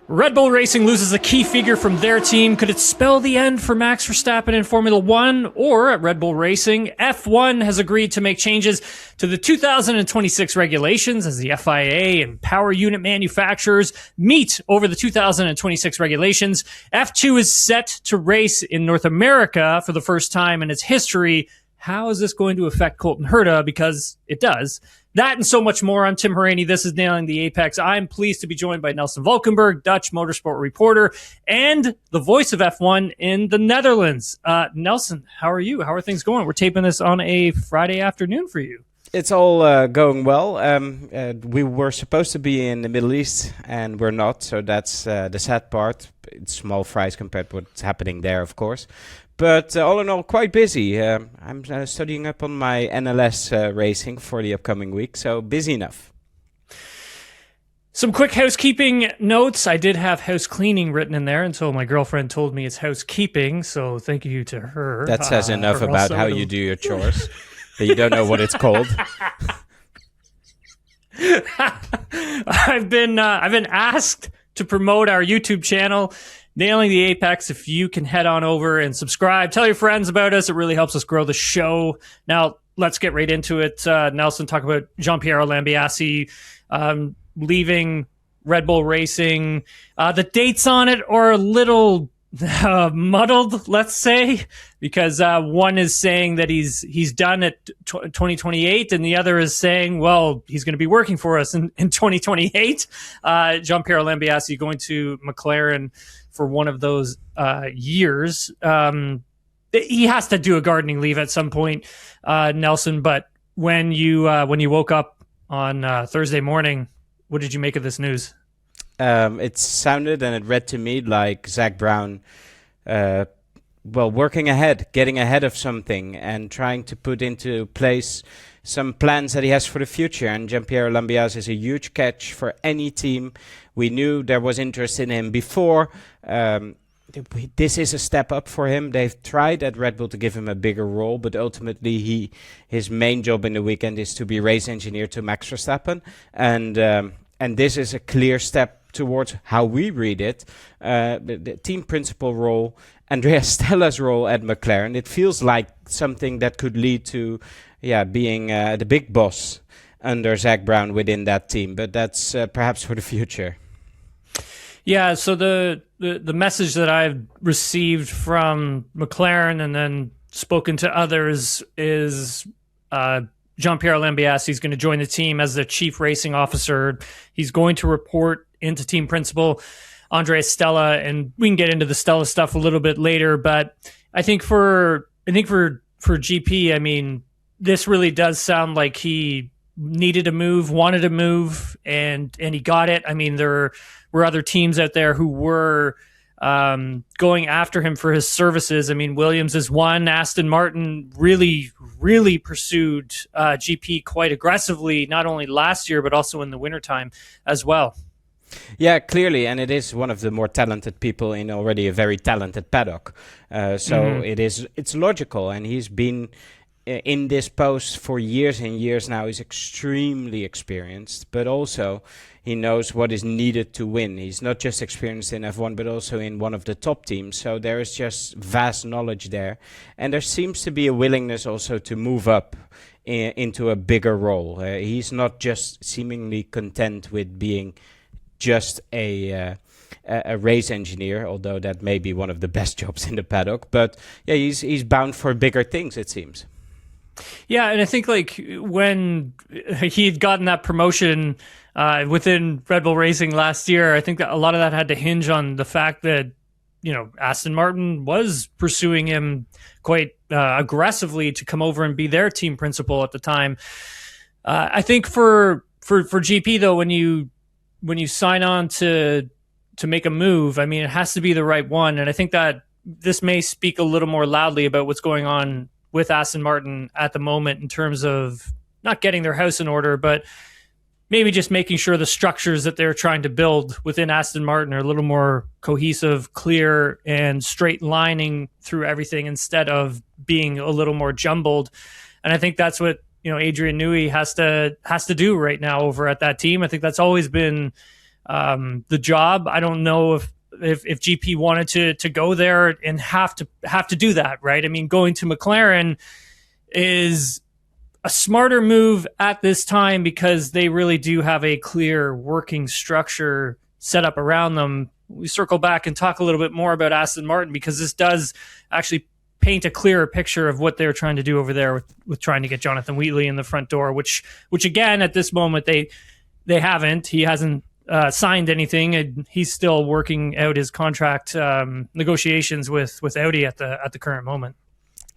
Red Bull Racing loses a key figure from their team. Could it spell the end for Max Verstappen in Formula One? Or at Red Bull Racing, F1 has agreed to make changes to the 2026 regulations as the FIA and power unit manufacturers meet over the 2026 regulations. F2 is set to race in North America for the first time in its history. How is this going to affect Colton Herta? Because it does. That and so much more. I'm Tim Hauraney. This is Nailing the Apex. I'm pleased to be joined by Nelson Valkenburg, Dutch motorsport reporter, and the voice of F1 in the Netherlands. Nelson, how are you? How are things going? We're taping this on a Friday afternoon for you. It's all going well. We were supposed to be in the Middle East, and we're not, so that's the sad part. It's small fries compared to what's happening there, of course. But all in all, quite busy. I'm studying up on my NLS racing for the upcoming week, so busy enough. Some quick housekeeping notes. I did have house cleaning written in there until my girlfriend told me it's housekeeping, so thank you to her. That says enough about how you do your chores, that you don't know what it's called. I've been asked to promote our YouTube channel, Nailing the Apex. If you can head on over and subscribe, tell your friends about us. It really helps us grow the show. Now, let's get right into it. Nelson, talk about Gianpiero Lambiase leaving Red Bull Racing. The dates on it are a little muddled, let's say, because one is saying that he's done at 2028, and the other is saying, well, he's going to be working for us in 2028. Gianpiero Lambiase going to McLaren for one of those years. He has to do a gardening leave at some point, Nelson. But when you woke up on Thursday morning, what did you make of this news? It sounded and it read to me like Zak Brown, working ahead, getting ahead of something and trying to put into place some plans that he has for the future. And Gianpiero Lambiase is a huge catch for any team. We knew there was interest in him before. This is a step up for him. They've tried at Red Bull to give him a bigger role, but ultimately his main job in the weekend is to be race engineer to Max Verstappen. And this is a clear step towards how we read it. The team principal role, Andrea Stella's role at McLaren. It feels like something that could lead to being the big boss under Zak Brown within that team. But that's perhaps for the future. Yeah, so the message that I've received from McLaren and then spoken to others is Gianpiero Lambiase is going to join the team as the chief racing officer. He's going to report into team principal Andrea Stella, and we can get into the Stella stuff a little bit later. But I think for GP, I mean, this really does sound like he needed a move, wanted a move, and he got it. I mean, there were other teams out there who were going after him for his services. I mean, Williams is one. Aston Martin really pursued GP quite aggressively, not only last year, but also in the wintertime as well. Yeah, clearly, and it is one of the more talented people in already a very talented paddock. It's logical, and he's been in this post for years and years now. He's extremely experienced, but also he knows what is needed to win. He's not just experienced in F1, but also in one of the top teams. So there is just vast knowledge there. And there seems to be a willingness also to move up into a bigger role. He's not just seemingly content with being just a race engineer, although that may be one of the best jobs in the paddock. But yeah, he's bound for bigger things, it seems. Yeah, and I think like when he had gotten that promotion within Red Bull Racing last year, I think that a lot of that had to hinge on the fact that, you know, Aston Martin was pursuing him quite aggressively to come over and be their team principal at the time. I think for GP though, when you sign on to make a move, I mean, it has to be the right one, and I think that this may speak a little more loudly about what's going on with Aston Martin at the moment in terms of not getting their house in order, but maybe just making sure the structures that they're trying to build within Aston Martin are a little more cohesive, clear, and straight lining through everything instead of being a little more jumbled. And I think that's what, you know, Adrian Newey has to do right now over at that team. I think that's always been the job. I don't know if GP wanted to go there and have to do that, right? I mean, going to McLaren is a smarter move at this time because they really do have a clear working structure set up around them. We circle back and talk a little bit more about Aston Martin because this does actually paint a clearer picture of what they're trying to do over there with trying to get Jonathan Wheatley in the front door, which again, at this moment, they haven't. He hasn't signed anything, and he's still working out his contract negotiations with Audi at the current moment.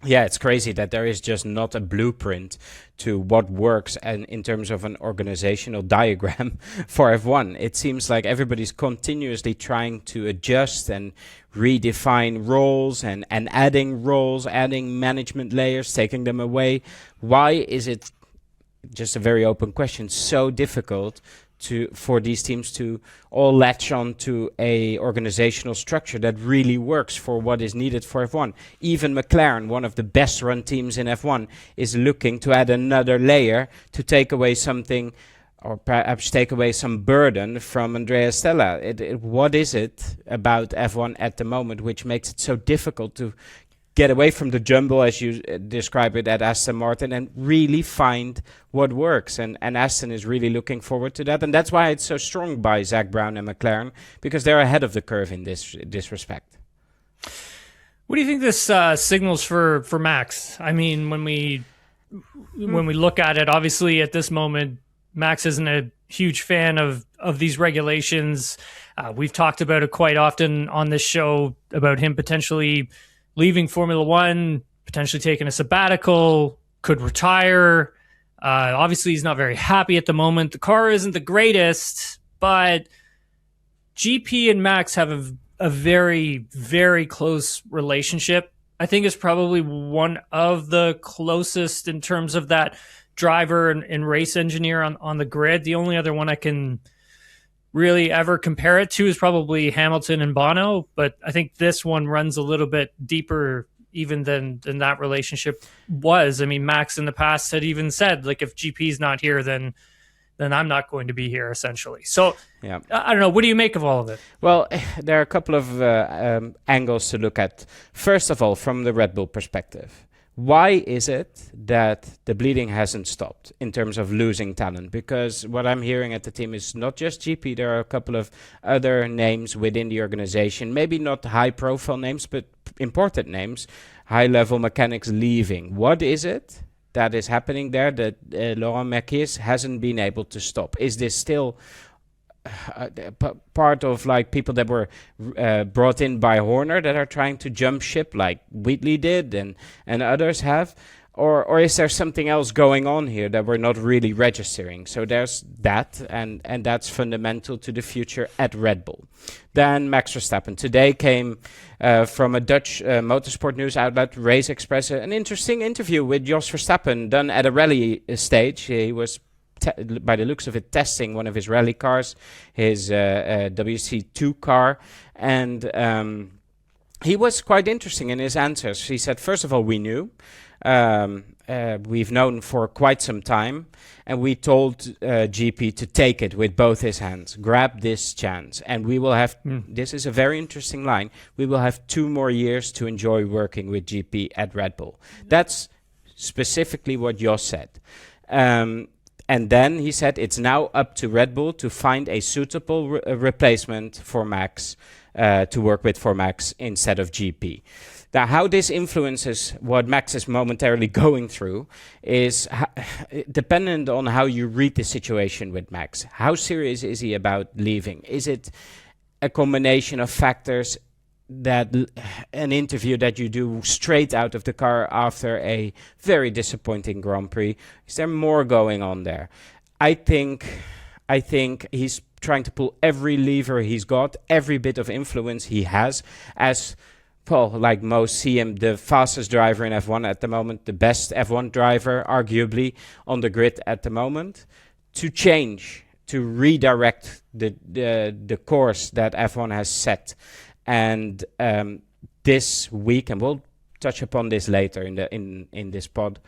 Yeah, it's crazy that there is just not a blueprint to what works and in terms of an organizational diagram for F1. It seems like everybody's continuously trying to adjust and redefine roles and adding roles, adding management layers, taking them away. Why is it, just a very open question, so difficult for these teams to all latch on to a organizational structure that really works for what is needed for F1? Even McLaren, one of the best run teams in F1, is looking to add another layer to take away something, or perhaps take away some burden from Andrea Stella. What is it about F1 at the moment which makes it so difficult to get away from the jumble, as you describe it, at Aston Martin and really find what works? And Aston is really looking forward to that. And that's why it's so strong by Zak Brown and McLaren, because they're ahead of the curve in this respect. What do you think this signals for Max? I mean, when we look at it, obviously at this moment, Max isn't a huge fan of these regulations. We've talked about it quite often on this show about him potentially leaving Formula One, potentially taking a sabbatical, could retire. Obviously, he's not very happy at the moment. The car isn't the greatest, but GP and Max have a very, very close relationship. I think it's probably one of the closest in terms of that driver and race engineer on the grid. The only other one I can really ever compare it to is probably Hamilton and Bono, but I think this one runs a little bit deeper even than that relationship was. I mean, Max in the past had even said, like, if GP's not here, then I'm not going to be here, essentially. So, yeah. I don't know. What do you make of all of it? Well, there are a couple of angles to look at. First of all, from the Red Bull perspective. Why is it that the bleeding hasn't stopped in terms of losing talent? Because what I'm hearing at the team is not just GP. There are a couple of other names within the organization, maybe not high-profile names, but important names, high-level mechanics leaving. What is it that is happening there that Laurent Mekies hasn't been able to stop? Is this still part of like people that were brought in by Horner that are trying to jump ship like Wheatley did and others have? Or is there something else going on here that we're not really registering? So there's that, and that's fundamental to the future at Red Bull. Then Max Verstappen. Today came from a Dutch motorsport news outlet, Race Express, an interesting interview with Jos Verstappen done at a rally stage. He was, by the looks of it, testing one of his rally cars, his WC2 car, and he was quite interesting in his answers. He said, first of all, we knew. We've known for quite some time, and we told GP to take it with both his hands, grab this chance, and we will have, this is a very interesting line, we will have 2 more years to enjoy working with GP at Red Bull. That's specifically what Jos said. And then he said it's now up to Red Bull to find a suitable replacement for Max, to work with for Max instead of GP. Now, how this influences what Max is momentarily going through is dependent on how you read the situation with Max. How serious is he about leaving? Is it a combination of factors, that an interview that you do straight out of the car after a very disappointing Grand Prix? Is there more going on there? I think he's trying to pull every lever he's got, every bit of influence he has, as well, like most see him the fastest driver in F1 at the moment, the best F1 driver, arguably, on the grid at the moment, to change, to redirect the course that F1 has set. And this week, and we'll touch upon this later in this pod,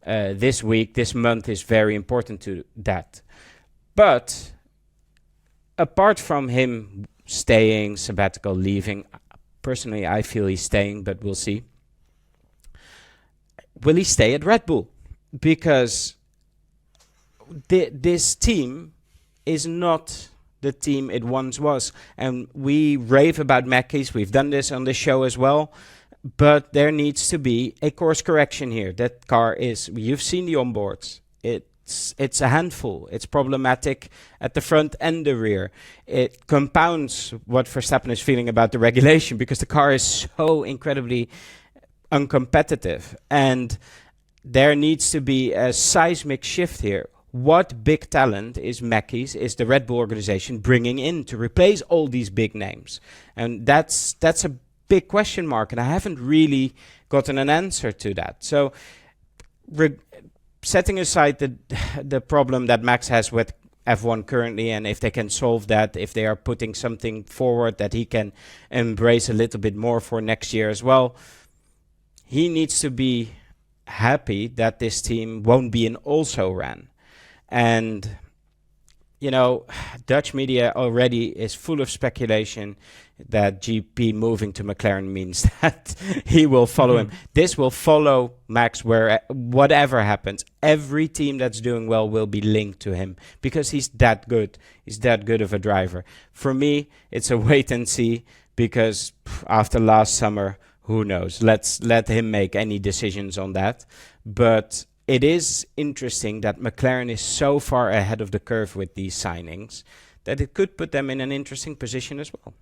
this month is very important to that. But apart from him staying, sabbatical, leaving, personally I feel he's staying, but we'll see. Will he stay at Red Bull? Because this team is not the team it once was. And we rave about Mackies. We've done this on the show as well. But there needs to be a course correction here. That car is, you've seen the onboards. It's a handful. It's problematic at the front and the rear. It compounds what Verstappen is feeling about the regulation because the car is so incredibly uncompetitive. And there needs to be a seismic shift here. What big talent is Mackies, is the Red Bull organization bringing in to replace all these big names? And that's a big question mark, and I haven't really gotten an answer to that. So, setting aside the problem that Max has with F1 currently, and if they can solve that, if they are putting something forward that he can embrace a little bit more for next year as well, he needs to be happy that this team won't be an also-ran. And, you know, Dutch media already is full of speculation that GP moving to McLaren means that he will follow him. This will follow Max whatever happens. Every team that's doing well will be linked to him because he's that good. He's that good of a driver. For me, it's a wait and see because after last summer, who knows? Let's let him make any decisions on that. But it is interesting that McLaren is so far ahead of the curve with these signings that it could put them in an interesting position as well.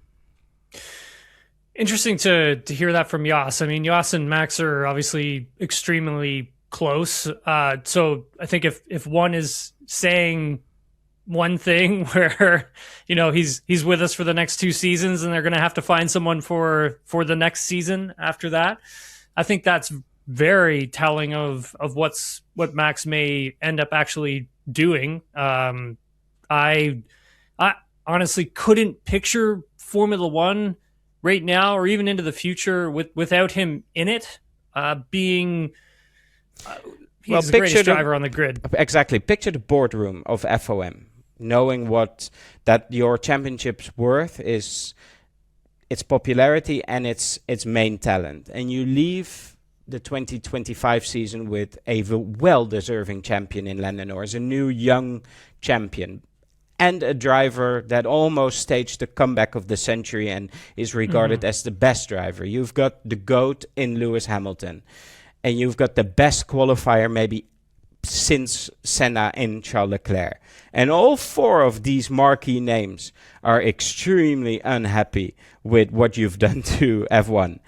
Interesting to hear that from Jos. I mean, Jos and Max are obviously extremely close. So I think if one is saying one thing where, you know, he's with us for the next 2 seasons and they're going to have to find someone for the next season after that, I think that's very telling of what Max may end up actually doing. I honestly couldn't picture Formula One right now or even into the future without him in it, being he's the greatest driver on the grid. Exactly. Picture the boardroom of FOM, knowing that your championship's worth is its popularity and its main talent. And you leave the 2025 season with a well-deserving champion in Lando Norris, a new young champion, and a driver that almost staged the comeback of the century and is regarded as the best driver. You've got the GOAT in Lewis Hamilton, and you've got the best qualifier maybe since Senna in Charles Leclerc. And all 4 of these marquee names are extremely unhappy with what you've done to F1.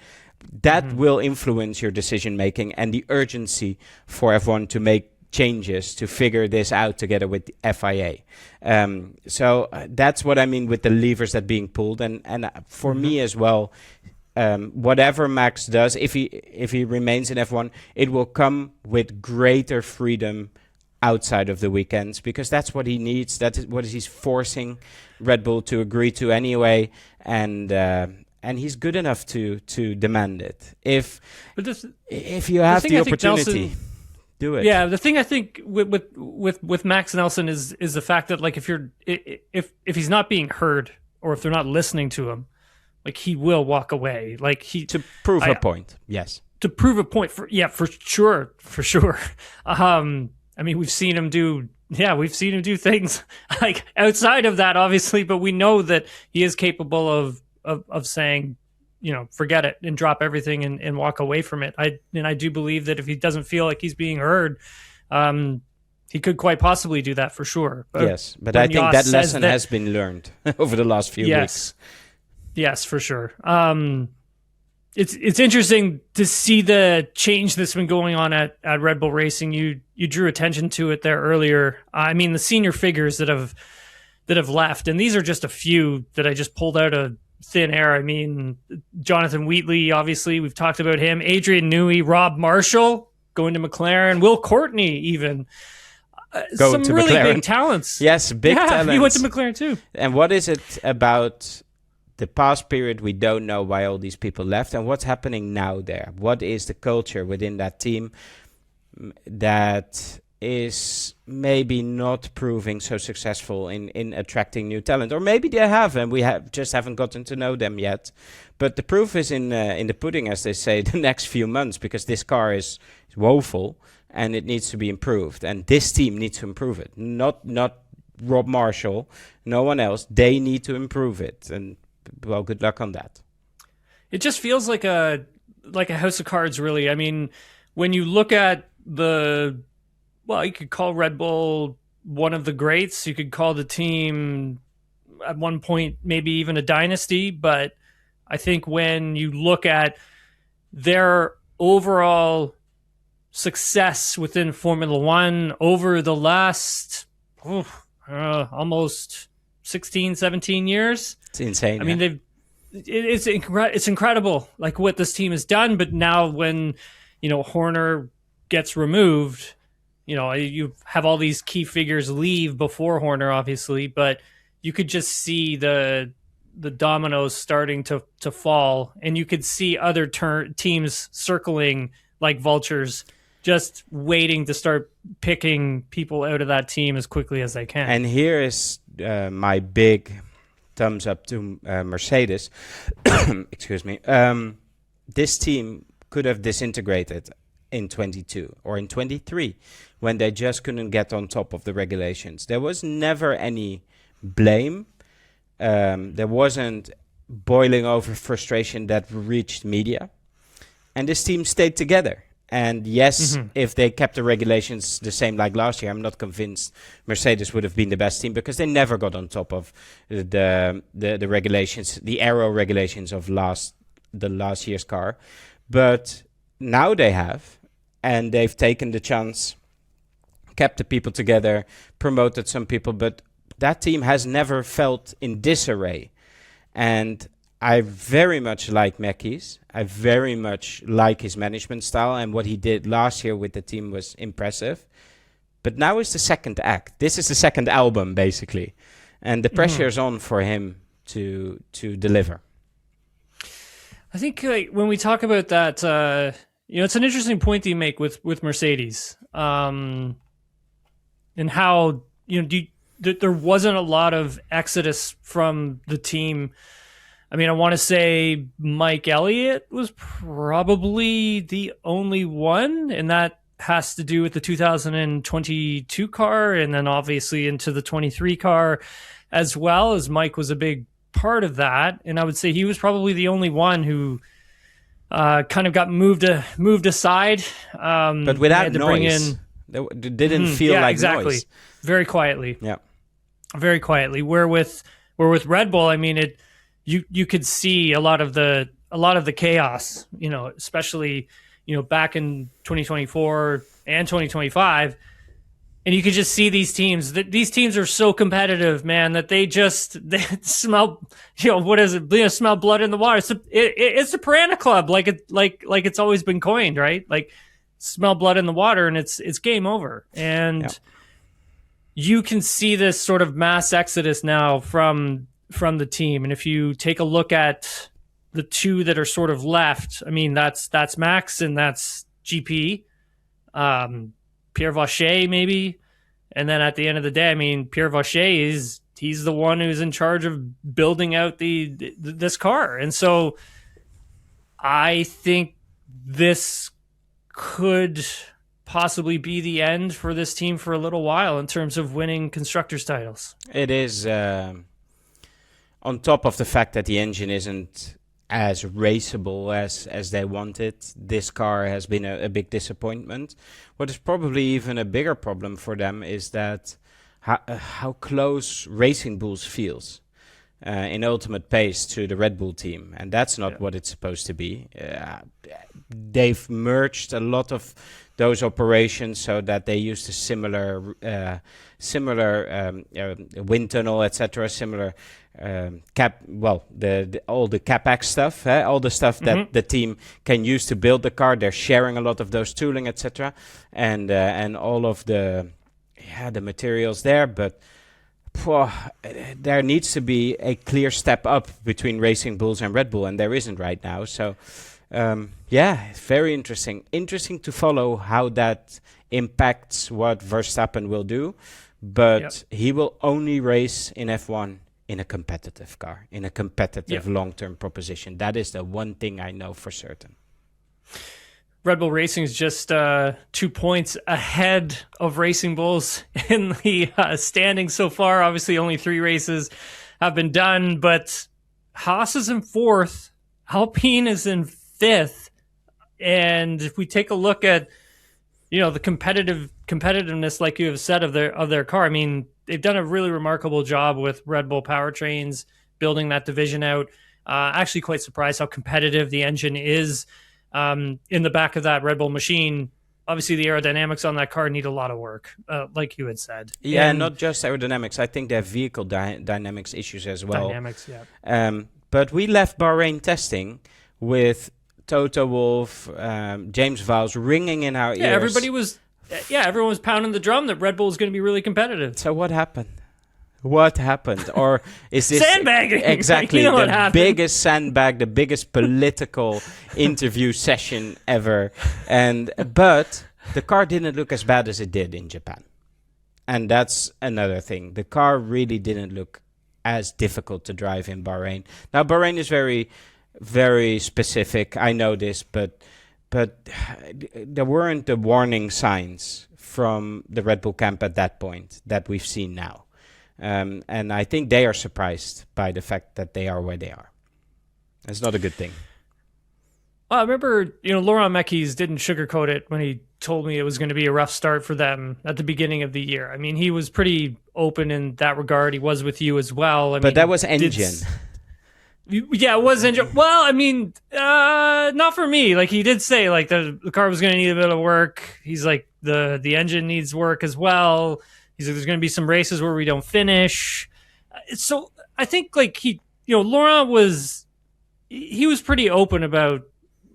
That will influence your decision making and the urgency for F1 to make changes to figure this out together with the FIA. So that's what I mean with the levers that being pulled. And for me as well, whatever Max does, if he remains in F1, it will come with greater freedom outside of the weekends because that's what he needs. That is what he's forcing Red Bull to agree to anyway. And he's good enough to demand it. If you have the opportunity, do it. Yeah, the thing I think with Max Nelson is the fact that like if he's not being heard or if they're not listening to him, like he will walk away. Like to prove a point. Yes. To prove a point for sure. I mean, we've seen him do things like outside of that, obviously, but we know that he is capable of saying, you know, forget it and drop everything and walk away from it. I do believe that if he doesn't feel like he's being heard, he could quite possibly do that for sure. But I think that lesson has been learned over the last few weeks. Yes, for sure. It's interesting to see the change that's been going on at Red Bull Racing. You drew attention to it there earlier. I mean, the senior figures that have left, and these are just a few that I just pulled out of thin air. I mean, Jonathan Wheatley, obviously, we've talked about him. Adrian Newey, Rob Marshall going to McLaren, Will Courtney even. Some really big talents. Yes, big talents. He went to McLaren too. And what is it about the past period we don't know why all these people left and what's happening now there? What is the culture within that team that is maybe not proving so successful in attracting new talent, or maybe they have, and we just haven't gotten to know them yet. But the proof is in the pudding, as they say, the next few months, because this car is woeful and it needs to be improved, and this team needs to improve it. Not Rob Marshall, no one else. They need to improve it, and well, good luck on that. It just feels like a house of cards, really. I mean, when you look at you could call Red Bull one of the greats. You could call the team at one point maybe even a dynasty. But I think when you look at their overall success within Formula One over the last almost 16, 17 years. It's insane. I mean, it's incredible, like what this team has done. But now when, Horner gets removed, you have all these key figures leave before Horner, obviously, but you could just see the dominoes starting to fall, and you could see other teams circling like vultures, just waiting to start picking people out of that team as quickly as they can. And here is my big thumbs up to Mercedes. Excuse me. This team could have disintegrated in 22 or in 23 when they just couldn't get on top of the regulations. There was never any blame. There wasn't boiling over frustration that reached media. And this team stayed together. And yes, if they kept the regulations the same like last year, I'm not convinced Mercedes would have been the best team, because they never got on top of the regulations, the aero regulations of the last year's car. But now they have, and they've taken the chance, kept the people together, promoted some people, but that team has never felt in disarray. And I very much like Mackey's. I very much like his management style, and what he did last year with the team was impressive. But now is the second act. This is the second album, basically. And the pressure is on for him to deliver. I think when we talk about that, it's an interesting point that you make with Mercedes, and how there wasn't a lot of exodus from the team. I mean, I want to say Mike Elliott was probably the only one, and that has to do with the 2022 car, and then obviously into the 23 car as well, as Mike was a big part of that. And I would say he was probably the only one who kind of got moved aside. But without noise. It didn't feel like exactly. Noise. Very quietly. Yeah. Very quietly. Where with Red Bull, I mean, you could see a lot of the chaos, especially, back in 2024 and 2025. And you could just see these teams. These teams are so competitive, man, that they smell. What is it? Smell blood in the water. It's a piranha club, like it's always been coined, right? Like, smell blood in the water, and it's game over. And you can see this sort of mass exodus now from the team. And if you take a look at the two that are sort of left, I mean, that's Max and that's GP. Pierre Vacher maybe, and then at the end of the day, I mean, Pierre Vacher he's the one who's in charge of building out this car, and so I think this could possibly be the end for this team for a little while in terms of winning constructors titles. It is on top of the fact that the engine isn't as raceable as they wanted. This car has been a big disappointment. What is probably even a bigger problem for them is that how close Racing Bulls feels in ultimate pace to the Red Bull team, and that's not what it's supposed to be. They've merged a lot of those operations so that they used a similar wind tunnel, etc., similar all the CapEx stuff, all the stuff that the team can use to build the car. They're sharing a lot of those tooling, etc., and all of the materials there. But there needs to be a clear step up between Racing Bulls and Red Bull, and there isn't right now. So it's very interesting to follow how that impacts what Verstappen will do, but he will only race in F1 in a competitive car, in a competitive long-term proposition. That is the one thing I know for certain. Red Bull Racing is just 2 points ahead of Racing Bulls in the standings so far. Obviously, only 3 races have been done, but Haas is in 4th, Alpine is in 5th, and if we take a look at the competitiveness, like you have said, of their car, I mean, they've done a really remarkable job with Red Bull powertrains, building that division out. Actually, quite surprised how competitive the engine is in the back of that Red Bull machine. Obviously, the aerodynamics on that car need a lot of work, like you had said. Yeah, and not just aerodynamics. I think they have vehicle dynamics issues as well. Dynamics, yeah. But we left Bahrain testing with Toto Wolff, James Vowles ringing in our ears. Everyone was pounding the drum that Red Bull was going to be really competitive. So what happened? What happened? Or is this sandbagging? Exactly the biggest sandbag, the biggest political interview session ever? But the car didn't look as bad as it did in Japan, and that's another thing. The car really didn't look as difficult to drive in Bahrain. Now Bahrain is very, very specific. I know this, but there weren't the warning signs from the Red Bull camp at that point that we've seen now. And I think they are surprised by the fact that they are where they are. It's not a good thing. Well, I remember, Laurent Mekies didn't sugarcoat it when he told me it was going to be a rough start for them at the beginning of the year. I mean, he was pretty open in that regard. He was with you as well. But that was engine. Yeah, it was engine. Well, I mean, not for me. Like, he did say, like, the car was going to need a bit of work. He's like, the engine needs work as well. He's like, there's going to be some races where we don't finish. So I think, like, Laurent was pretty open about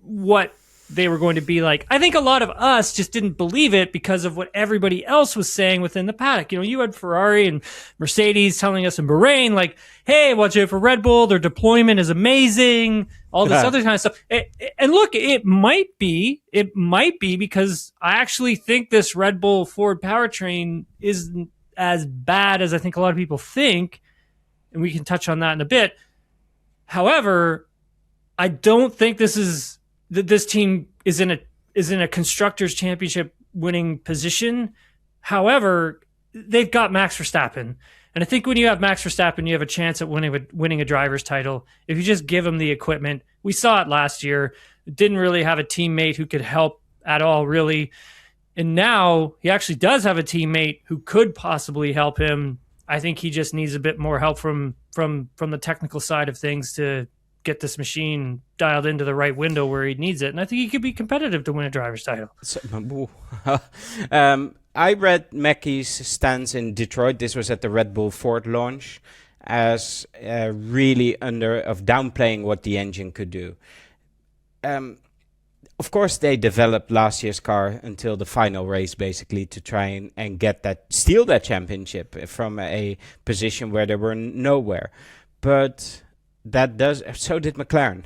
what they were going to be like. I think a lot of us just didn't believe it because of what everybody else was saying within the paddock. You had Ferrari and Mercedes telling us in Bahrain, like, hey, watch out for Red Bull. Their deployment is amazing. All this other kind of stuff. And look, it might be because I actually think this Red Bull Ford powertrain isn't as bad as I think a lot of people think. And we can touch on that in a bit. However, I don't think this team is in a constructors championship winning position. However, they've got Max Verstappen. And I think when you have Max Verstappen, you have a chance at winning a driver's title. If you just give him the equipment, we saw it last year. Didn't really have a teammate who could help at all, really. And now he actually does have a teammate who could possibly help him. I think he just needs a bit more help from the technical side of things to get this machine dialed into the right window where he needs it. And I think he could be competitive to win a driver's title. I read Mekies' stance in Detroit. This was at the Red Bull Ford launch, as really downplaying what the engine could do. Of course, they developed last year's car until the final race, basically, to try and steal that championship from a position where they were nowhere. But so did McLaren.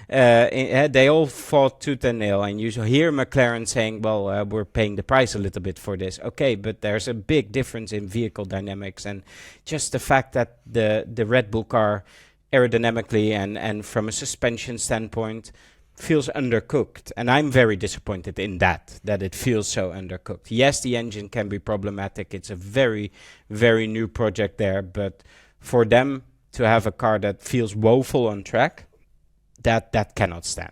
They all fought tooth and nail, and you hear McLaren saying, well, we're paying the price a little bit for this. Okay, but there's a big difference in vehicle dynamics, and just the fact that the Red Bull car aerodynamically and from a suspension standpoint feels undercooked, and I'm very disappointed in that it feels so undercooked. Yes, the engine can be problematic. It's a very, very new project there, but for them to have a car that feels woeful on track, that cannot stand.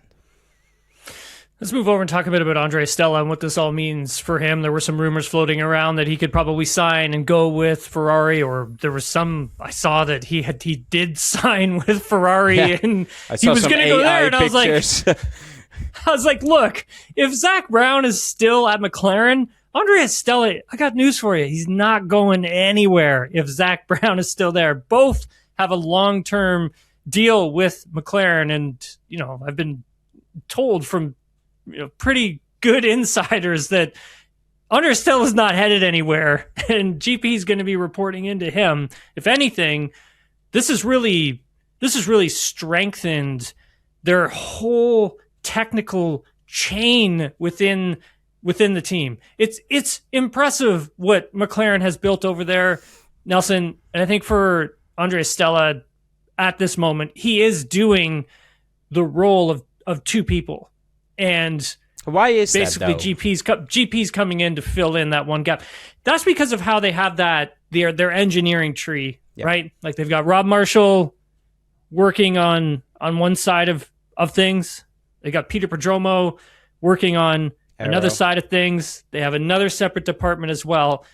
Let's move over and talk a bit about Andrea Stella and what this all means for him. There were some rumors floating around that he could probably sign and go with Ferrari, or there was I saw that he did sign with Ferrari, and he was going to go there. And I was like, look, if Zach Brown is still at McLaren, Andrea Stella, I got news for you. He's not going anywhere if Zach Brown is still there. Both have a long-term deal with McLaren, and I've been told from pretty good insiders that Andrea Stella is not headed anywhere, and GP is going to be reporting into him. If anything, this has really strengthened their whole technical chain within within the team. It's impressive what McLaren has built over there, Nelson. And I think for Andrea Stella at this moment, he is doing the role of two people. And why is basically that, though? GP's coming in to fill in that one gap. That's because of how they have their engineering tree, right? Like they've got Rob Marshall working on one side of things. They got Peter Prodromou working on another side of things. They have another separate department as well.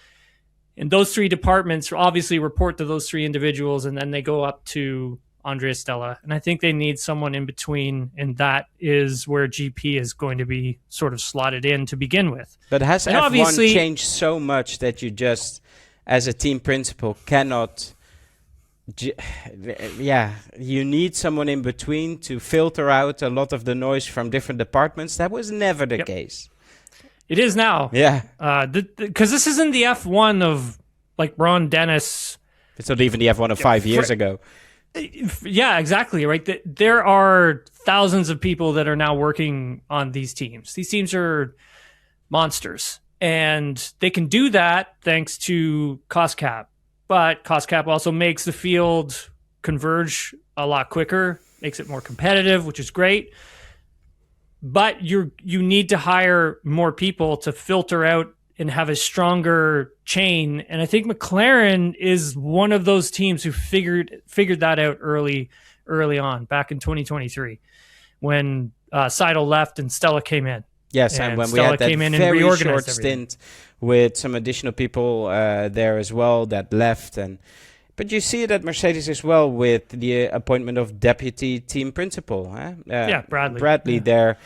And those three departments obviously report to those three individuals, and then they go up to Andrea Stella. And I think they need someone in between, and that is where GP is going to be sort of slotted in to begin with. But has and F1 changed so much that you just, as a team principal, cannot... you need someone in between to filter out a lot of the noise from different departments. That was never the case. It is now. Yeah. Because this isn't the F1 of like Ron Dennis. It's not even the F1 of 5 years ago. Yeah, exactly. Right. There are thousands of people that are now working on these teams. These teams are monsters, and they can do that thanks to cost cap. But cost cap also makes the field converge a lot quicker, makes it more competitive, which is great. But you need to hire more people to filter out and have a stronger chain. And I think McLaren is one of those teams who figured that out early on, back in 2023, when Seidel left and Stella came in. Yes, and when Stella we had came that in and very reorganized short everything. stint with some additional people there as well that left. But you see it at Mercedes as well with the appointment of deputy team principal. Bradley. Bradley there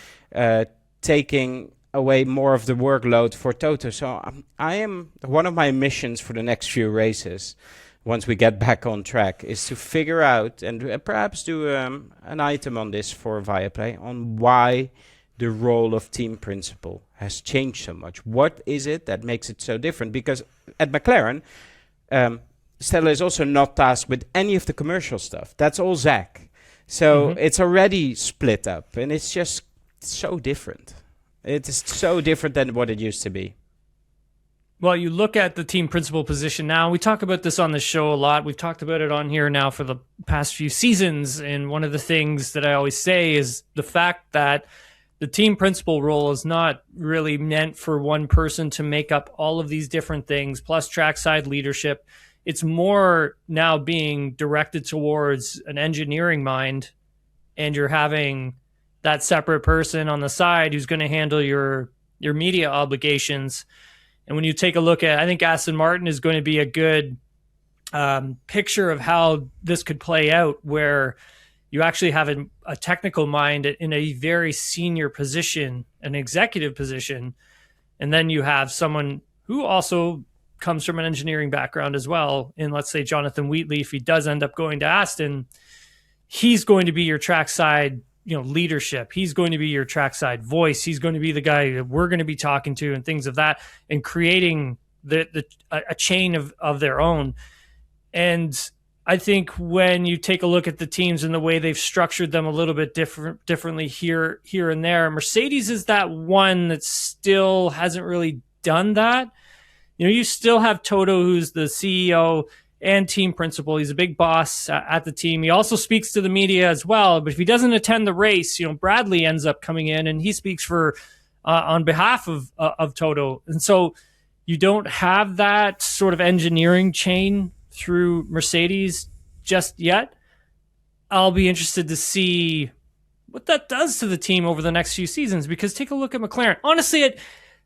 taking away more of the workload for Toto. So I am one of my missions for the next few races, once we get back on track, is to figure out and perhaps do an item on this for VIAPlay on why the role of team principal has changed so much. What is it that makes it so different? Because at McLaren, Stella is also not tasked with any of the commercial stuff. That's all Zach. So it's already split up, and it's just so different. It is so different than what it used to be. Well, you look at the team principal position now. We talk about this on the show a lot. We've talked about it on here now for the past few seasons. And one of the things that I always say is the fact that the team principal role is not really meant for one person to make up all of these different things, plus trackside leadership. It's more now being directed towards an engineering mind, and you're having that separate person on the side who's going to handle your media obligations. And when you take a look at, I think Aston Martin is going to be a good picture of how this could play out, where you actually have a technical mind in a very senior position, an executive position, and then you have someone who also comes from an engineering background as well. And let's say Jonathan Wheatley, if he does end up going to Aston, he's going to be your trackside, leadership. He's going to be your trackside voice. He's going to be the guy that we're going to be talking to and things of that, and creating a chain of their own. And I think when you take a look at the teams and the way they've structured them a little bit differently here and there, Mercedes is that one that still hasn't really done that. You still have Toto, who's the CEO and team principal. He's a big boss at the team. He also speaks to the media as well. But if he doesn't attend the race, Bradley ends up coming in and he speaks for on behalf of Toto. And so you don't have that sort of engineering chain through Mercedes just yet. I'll be interested to see what that does to the team over the next few seasons, because take a look at McLaren. Honestly,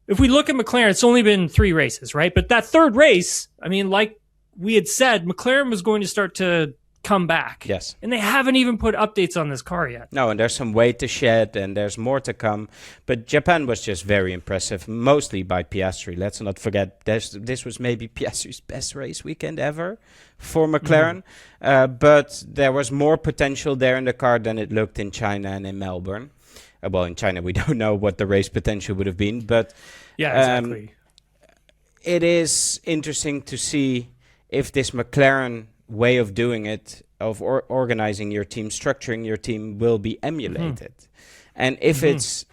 if we look at McLaren, it's only been 3 races, right? But that third race, like we had said, McLaren was going to start to come back. Yes. And they haven't even put updates on this car yet. No, and there's some weight to shed, and there's more to come. But Japan was just very impressive, mostly by Piastri. Let's not forget, this was maybe Piastri's best race weekend ever for McLaren. But there was more potential there in the car than it looked in China and in Melbourne. Well, in China, we don't know what the race potential would have been. But yeah, exactly. It is interesting to see if this McLaren way of doing it, of organizing your team, structuring your team, will be emulated, and if it's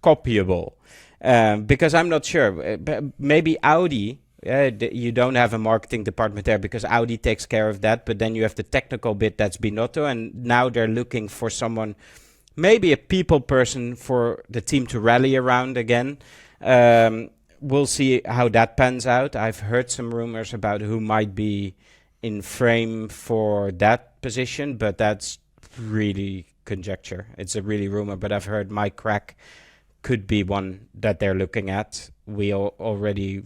copyable, Because I'm not sure. Maybe Audi. You don't have a marketing department there because Audi takes care of that. But then you have the technical bit, that's Binotto, and now they're looking for someone, maybe a people person for the team to rally around again. We'll see how that pans out. I've heard some rumors about who might be in frame for that position, but that's really conjecture. It's a really rumor, but I've heard Mike Crack could be one that they're looking at. We already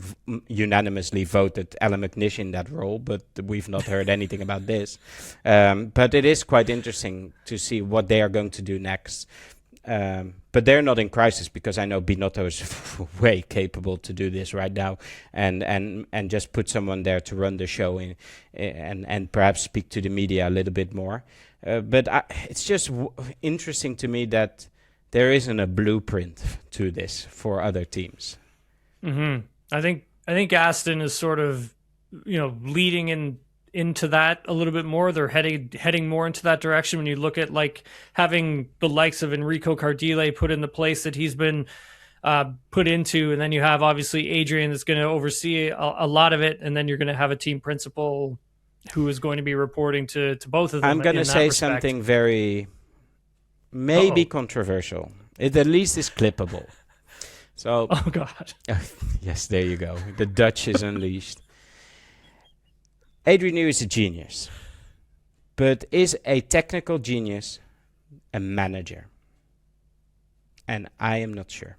unanimously voted Alan McNish in that role, but we've not heard anything about this. But it is quite interesting to see what they are going to do next. But they're not in crisis because I know Binotto is way capable to do this right now, and just put someone there to run the show and perhaps speak to the media a little bit more. But it's just interesting to me that there isn't a blueprint to this for other teams. Mm-hmm. I think Aston is sort of, leading into that a little bit more. They're heading more into that direction when you look at like having the likes of Enrico Cardile put in the place that he's been put into, and then you have obviously Adrian that's going to oversee a lot of it, and then you're going to have a team principal who is going to be reporting to both of them. I'm going to say something very maybe controversial. It at least is clippable. So, oh God. Yes, there you go. The Dutch is unleashed. Adrian Newey is a genius, but is a technical genius a manager? And I am not sure.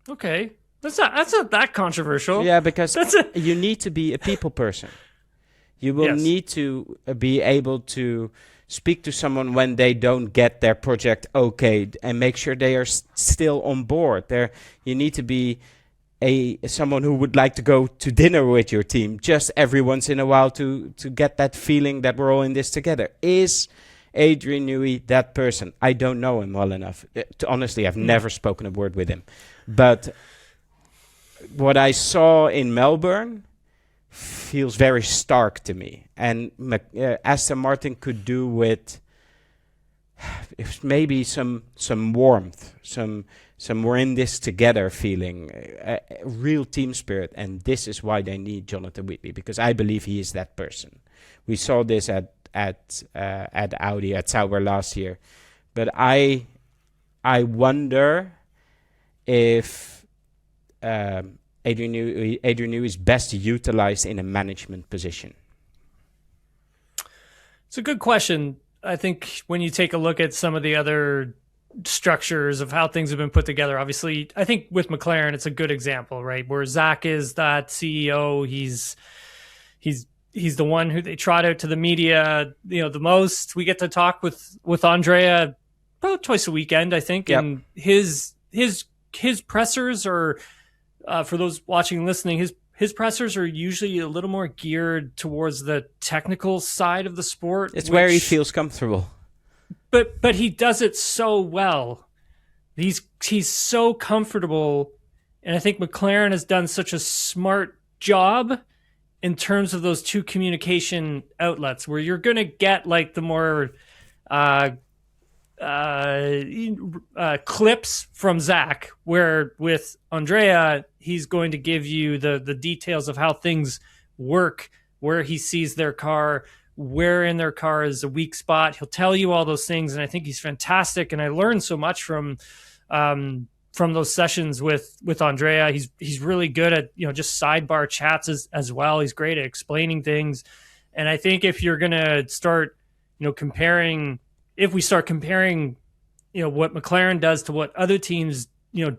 Okay. That's not that controversial. Yeah, because you need to be a people person. You will need to be able to speak to someone when they don't get their project okayed and make sure they are still on board. You need to be someone who would like to go to dinner with your team just every once in a while to get that feeling that we're all in this together. Is Adrian Newey that person? I don't know him well enough. Honestly, I've never spoken a word with him. But what I saw in Melbourne feels very stark to me. And Aston Martin could do with maybe some warmth, some we're in this together feeling, a real team spirit. And this is why they need Jonathan Whitby, because I believe he is that person. We saw this at Audi, at Sauber last year. But I wonder if Adrian Newey is best utilized in a management position. It's a good question. I think when you take a look at some of the other structures of how things have been put together, obviously, I think with McLaren, it's a good example, right? Where Zach is that CEO, he's the one who they trot out to the media, the most. We get to talk with Andrea about twice a weekend, I think, and his pressers are, for those watching and listening, his pressers are usually a little more geared towards the technical side of the sport. It's where he feels comfortable. But he does it so well. He's so comfortable, and I think McLaren has done such a smart job in terms of those two communication outlets, where you're going to get like the more clips from Zach, where with Andrea, he's going to give you the details of how things work, where he sees their car, where in their car is a weak spot. He'll tell you all those things, and I think he's fantastic. And I learned so much from those sessions with Andrea. He's really good at just sidebar chats as well. He's great at explaining things, and I think if you're gonna start comparing, if we start comparing what McLaren does to what other teams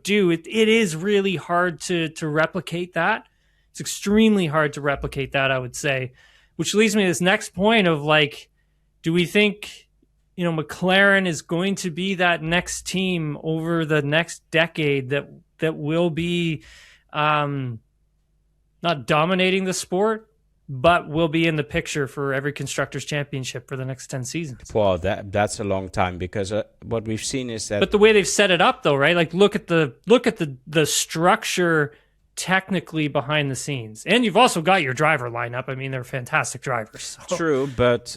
do, it is really hard to replicate that. It's extremely hard to replicate that, I would say. Which leads me to this next point of like, do we think, McLaren is going to be that next team over the next decade that will be not dominating the sport, but will be in the picture for every Constructors' Championship for the next 10 seasons? Well, that's a long time, because what we've seen is that... But the way they've set it up, though, right? Like, look at the structure technically behind the scenes, and you've also got your driver lineup. I mean, they're fantastic drivers. So. True, but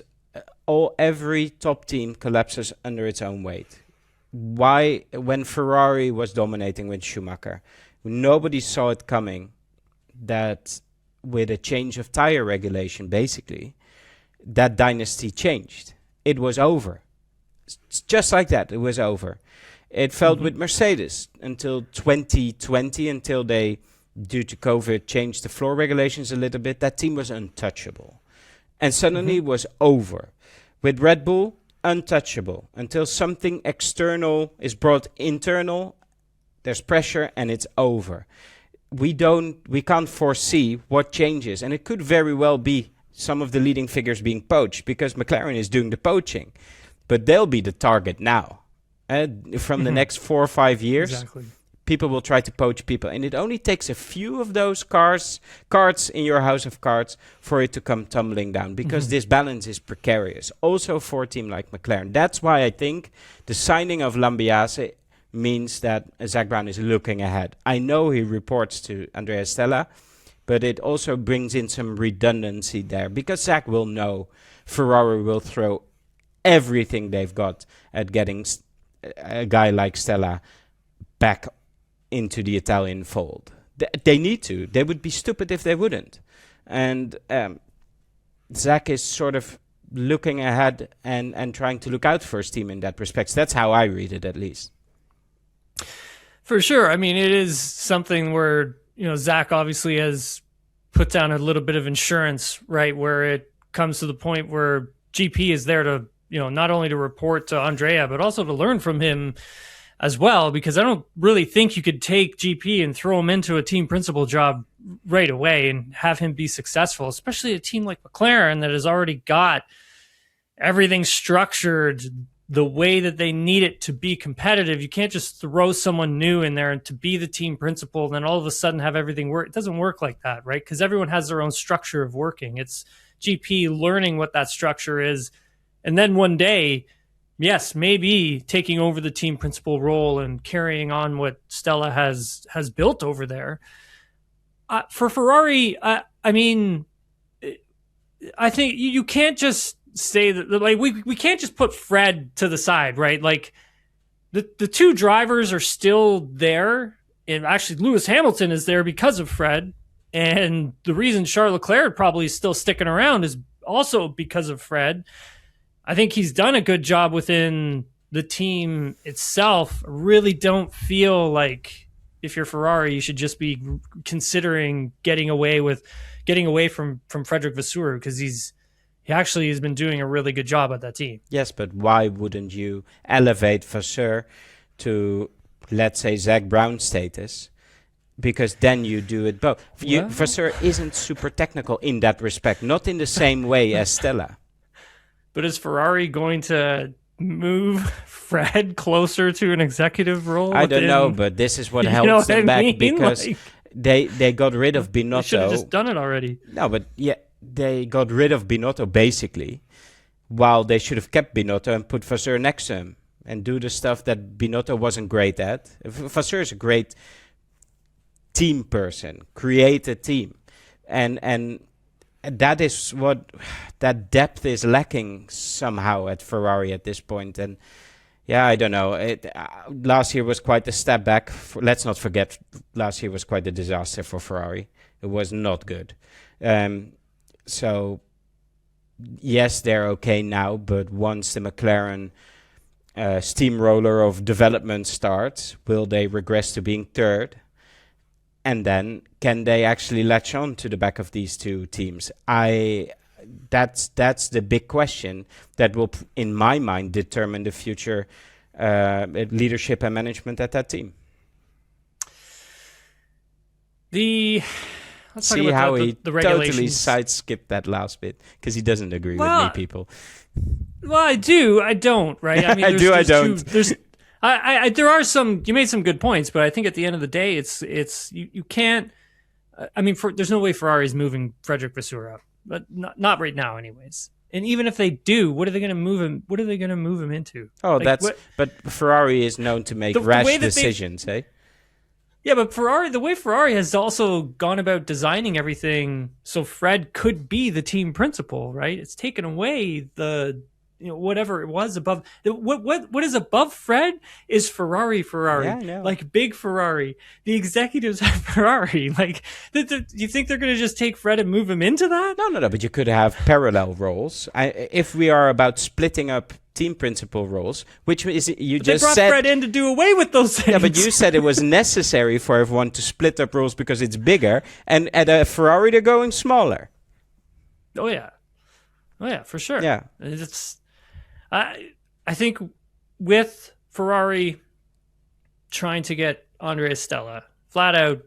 every top team collapses under its own weight. why, when Ferrari was dominating with Schumacher, nobody saw it coming that with a change of tire regulation, basically, that dynasty changed. It was over. It's just like that, it was over. It felt with Mercedes until 2020, until they, due to COVID, changed the floor regulations a little bit. That team was untouchable. And suddenly it was over. With Red Bull, untouchable. Until something external is brought internal, there's pressure and it's over. We can't foresee what changes. And it could very well be some of the leading figures being poached because McLaren is doing the poaching. But they'll be the target now. From the next 4 or 5 years, people will try to poach people. And it only takes a few of those cards in your house of cards for it to come tumbling down. Because this balance is precarious. Also for a team like McLaren. That's why I think the signing of Lambiase means that Zak Brown is looking ahead. I know he reports to Andrea Stella. But it also brings in some redundancy there. Because Zak will know Ferrari will throw everything they've got at getting a guy like Stella back into the Italian fold. They need to. They would be stupid if they wouldn't. And Zak is sort of looking ahead and trying to look out for his team in that respect. That's how I read it, at least. For sure. I mean, it is something where, Zak obviously has put down a little bit of insurance, right, where it comes to the point where GP is there to, not only to report to Andrea, but also to learn from him as well, because I don't really think you could take GP and throw him into a team principal job right away and have him be successful, especially a team like McLaren that has already got everything structured the way that they need it to be competitive. You can't just throw someone new in there and to be the team principal and then all of a sudden have everything work. It doesn't work like that, right? Because everyone has their own structure of working. It's GP learning what that structure is. And then one day, yes, maybe taking over the team principal role and carrying on what Stella has built over there. For Ferrari, I mean, I think you can't just say that, like, we can't just put Fred to the side, right? Like, the two drivers are still there, and actually Lewis Hamilton is there because of Fred, and the reason Charles Leclerc probably is still sticking around is also because of Fred. I think he's done a good job within the team itself. I really don't feel like if you're Ferrari, you should just be considering getting away from Frederick Vasseur, because he actually has been doing a really good job at that team. Yes, but why wouldn't you elevate Vasseur to, let's say, Zak Brown status? Because then you do it both. Vasseur isn't super technical in that respect, not in the same way as Stella. But is Ferrari going to move Fred closer to an executive role? I don't know, but this is what helps them back, because like, they got rid of Binotto. They should have just done it already. No, but yeah, they got rid of Binotto basically, while they should have kept Binotto and put Vasseur next to him and do the stuff that Binotto wasn't great at. Vasseur is a great team person, create a team, and that is what that depth is lacking somehow at Ferrari at this point. And yeah, I don't know. Last year was quite a step back. Let's not forget, last year was quite a disaster for Ferrari. It was not good. So yes, they're okay now, but once the McLaren steamroller of development starts, will they regress to being third? And then can they actually latch on to the back of these two teams? That's the big question that will, in my mind, determine the future leadership and management at that team. Let's see talk about how the he regulations. Totally side-skipped that last bit because he doesn't agree with me, people. Well, I do. I don't. Right? I mean, I do. I don't. There are some. You made some good points, but I think at the end of the day, it's you can't. I mean, there's no way Ferrari's moving Frederick Vasseur up, but not right now, anyways. And even if they do, what are they going to move him? What are they going to move him into? Oh, like, but Ferrari is known to make rash decisions, eh? Yeah, but the way Ferrari has also gone about designing everything so Fred could be the team principal, right? It's taken away the whatever it was above. What is above Fred is Ferrari. Yeah, I know. Like big Ferrari. The executives at Ferrari. Like, you think they're going to just take Fred and move him into that? No. But you could have parallel roles. If we are about splitting up team principal roles, which is They brought Fred in to do away with those things. Yeah, but you said it was necessary for everyone to split up roles because it's bigger, and at a Ferrari they're going smaller. Oh yeah, for sure. Yeah, I think with Ferrari trying to get Andrea Stella, flat out,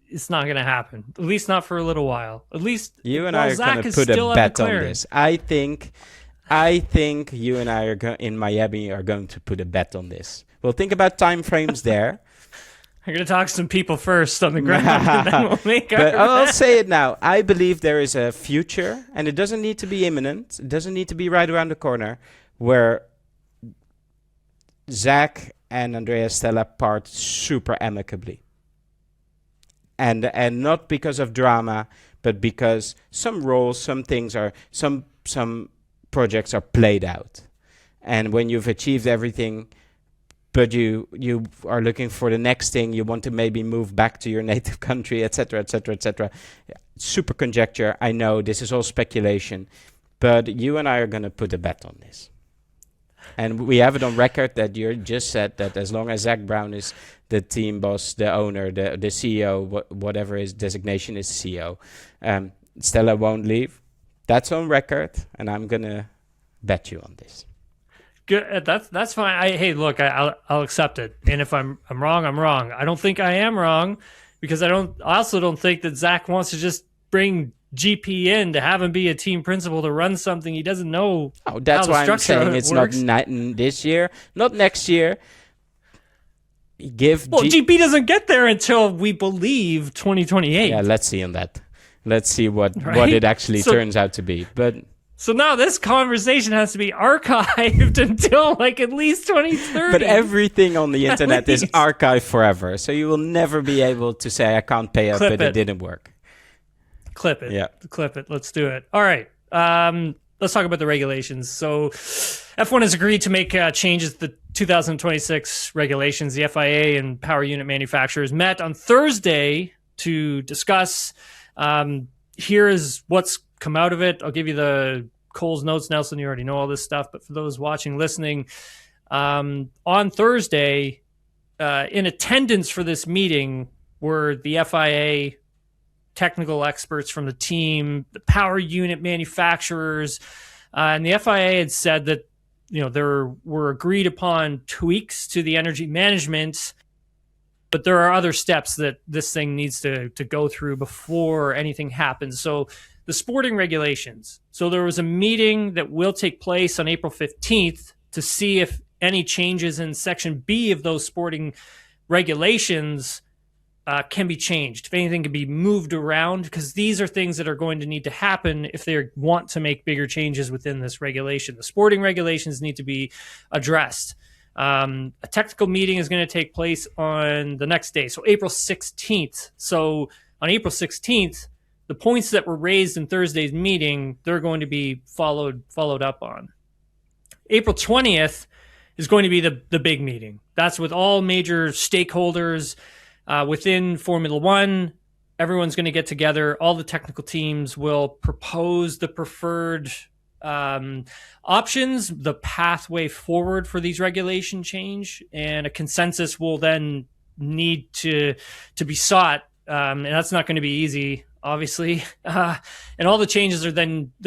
it's not going to happen. At least not for a little while. At least you and I are going to put a bet on this. I think you and I are in Miami are going to put a bet on this. We'll think about time frames there. I'm going to talk to some people first on the ground, and then we'll make our bet. I'll say it now. I believe there is a future, and it doesn't need to be imminent. It doesn't need to be right around the corner, where Zach and Andrea Stella part super amicably. And not because of drama, but because some roles, some things are, some projects are played out. And when you've achieved everything, but you are looking for the next thing, you want to maybe move back to your native country, etc., etc., etc. Super conjecture. I know this is all speculation, but you and I are going to put a bet on this. And we have it on record that you just said that as long as Zach Brown is the team boss, the owner, the CEO, whatever his designation is, CEO, Stella won't leave. That's on record, and I'm going to bet you on this. Good. That's fine. Hey, look, I'll accept it. And if I'm wrong, I'm wrong. I don't think I am wrong because I also don't think that Zach wants to just bring GP in to have him be a team principal to run something he doesn't know. Oh, that's why I'm saying it's works. not this year, not next year. GP doesn't get there until we believe 2028. Yeah, let's see on that. Let's see what it actually turns out to be. But so now this conversation has to be archived until like at least 2030. But everything on the internet is archived forever, so you will never be able to say I can't pay up, but it didn't work. Clip it. Yeah. Clip it. Let's do it. All right. Let's talk about the regulations. So F1 has agreed to make changes to the 2026 regulations. The FIA and power unit manufacturers met on Thursday to discuss. Here is what's come out of it. I'll give you the Cole's notes. Nelson, you already know all this stuff, but for those watching, listening, on Thursday, in attendance for this meeting were the FIA technical experts from the team, the power unit manufacturers, and the FIA had said that there were agreed upon tweaks to the energy management, but there are other steps that this thing needs to go through before anything happens. So the sporting regulations. So there was a meeting that will take place on April 15th to see if any changes in Section B of those sporting regulations can be changed, if anything can be moved around, because these are things that are going to need to happen if they want to make bigger changes within this regulation. The sporting regulations need to be addressed. A technical meeting is going to take place on the next day, so April 16th. So on April 16th, the points that were raised in Thursday's meeting, they're going to be followed up on. April 20th is going to be the big meeting. That's with all major stakeholders within Formula One. Everyone's going to get together. All the technical teams will propose the preferred options, the pathway forward for these regulation change, and a consensus will then need to be sought. And that's not going to be easy, obviously. And all the changes they're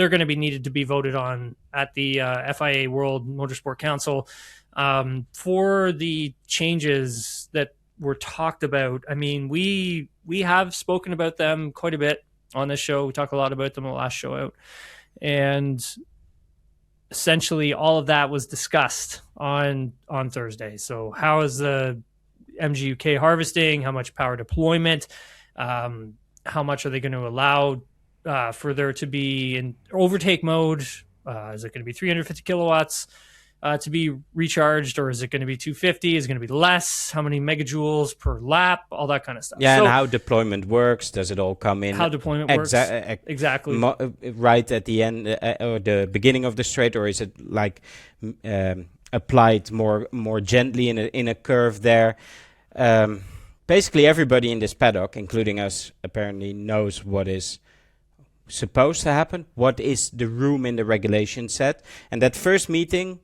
going to be needed to be voted on at the FIA World Motorsport Council. For the changes that were talked about, I mean, we have spoken about them quite a bit on this show. We talk a lot about them on the last show out. And essentially all of that was discussed on Thursday. So how is the MGUK harvesting? How much power deployment? How much are they going to allow for there to be in overtake mode? Is it going to be 350 kilowatts? to be recharged, or is it going to be 250? Is it going to be less? How many megajoules per lap? All that kind of stuff. Yeah, so, and how deployment works. Does it all come in? How deployment works. Exactly. Right at the end or the beginning of the straight, or is it like applied more gently in a curve there? Basically, everybody in this paddock, including us, apparently knows what is supposed to happen. What is the room in the regulation set? And that first meeting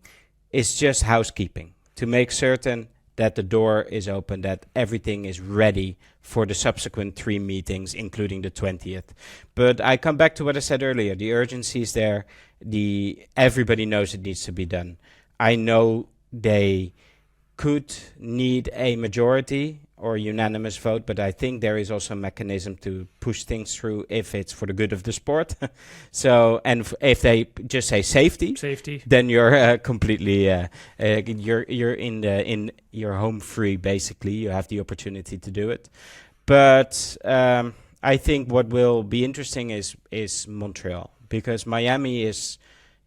is just housekeeping to make certain that the door is open, that everything is ready for the subsequent 3 meetings, including the 20th. But I come back to what I said earlier. The urgency is there. Everybody knows it needs to be done. I know they could need a majority or unanimous vote, but I think there is also a mechanism to push things through if it's for the good of the sport. So, and if they just say safety, then you're completely you're in your home free. Basically, you have the opportunity to do it. But I think what will be interesting is Montreal, because Miami is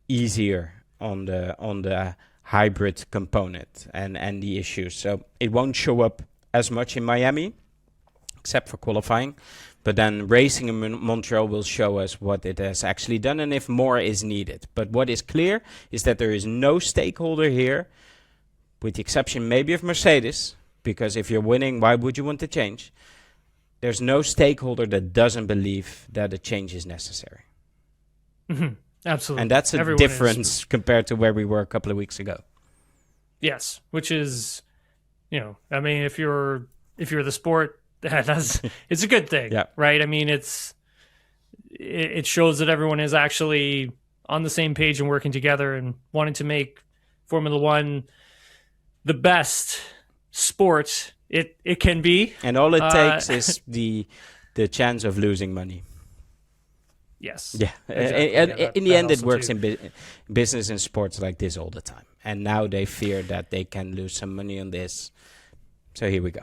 easier on the hybrid component and the issues. So it won't show up as much in Miami, except for qualifying. But then racing in Montreal will show us what it has actually done and if more is needed. But what is clear is that there is no stakeholder here, with the exception maybe of Mercedes, because if you're winning, why would you want to change? There's no stakeholder that doesn't believe that a change is necessary. Mm-hmm. Absolutely. And that's a difference compared to where we were a couple of weeks ago. Yes, which is, I mean, if you're the sport, it's a good thing, yeah. Right? I mean, it shows that everyone is actually on the same page and working together and wanting to make Formula One the best sport it can be. And all it takes is the chance of losing money. Yes. Yeah. Exactly. In the end, it works in business and sports like this all the time. And now they fear that they can lose some money on this. So here we go.